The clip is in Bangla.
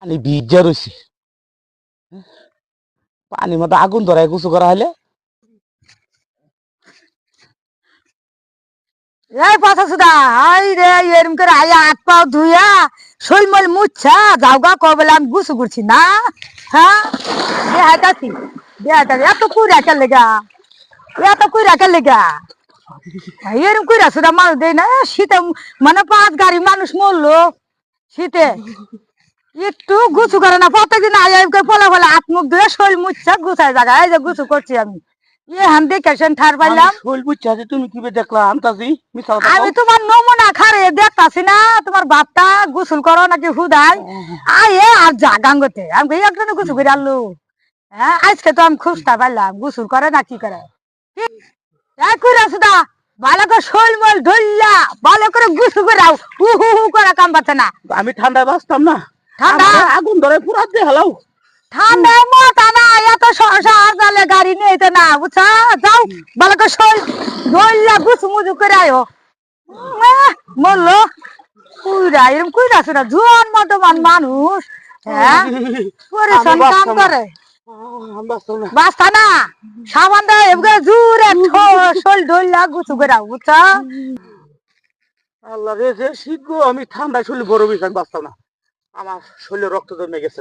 পানি ভিজা রয়েছে। পানির মধ্যে আগুন ধরায় গোসল করা হলে এই পাছা সুদা আই রে এরম করে আয়া হাত পাও ধুইয়া শৈলমল মুচ্ছা যাওগা কবলে আমি গুছু করছি না। হ্যাঁ দেহাইতাছি দেহাইতাছি এত কুড়া কে লেগা এত কুড়া কে লেগা এরম কুড়া সুদা মানুষ দেয় না শীতে মানে 5 গাড়ি মানুষ মরলো শীতে একটু গুছু করে না প্রত্যেকদিন আয়া ফলে ফলে হাত মুখ ধুয়ে শৈল মুচ্ছা গুছায় জায়গা এই যে গুছু করছি আমি হান দেখে ঠার পাইলাম। শৈল বুঝছে আছে তুমি কি দেখলা আনতাছি মিথ্যা কথা আমি কও। তোমার নমুনা খারে দেখতাছি না তোমার বাপটা গোসল করো নাকি হুদাই আয়ে আর যা গাঙ্গতে আমি একজন গোসল করে আনলো। হ্যাঁ আজকে তো আমি খুঁজতে পারলাম গোসল করে না কি করে সুদা ভালো করে শৈল মল ধরলা ভালো করে গোসল করে হু হু হু করে কাম পাচ্ছে না। আমি ঠান্ডায় বাঁচতাম না। ঠান্ডা আগুন ধরে পুরা দিয়ে হেলাও। ঠান্ডায় মাথা না এত সহসা জালে গাড়ি নিয়ে যেতে না বুঝছা যাও ভালো করে শৈল ধরলা গুছু মুজু করে আয়ো মরলো কুইরা এরকম কুইরা ছিল জোয়ান মতমান মানুষ। হ্যাঁ পরিশ্রম কাম করে বাস্তা না সাবান দেয় এবার জুরে শোল ঢোল্লা গুছু করে বুঝছা। আল্লাহ রে যে শীত গো, আমি ঠান্ডায় শরীর গরম বাঁচতাম না। আমার শরীরে রক্ত জমে গেছে।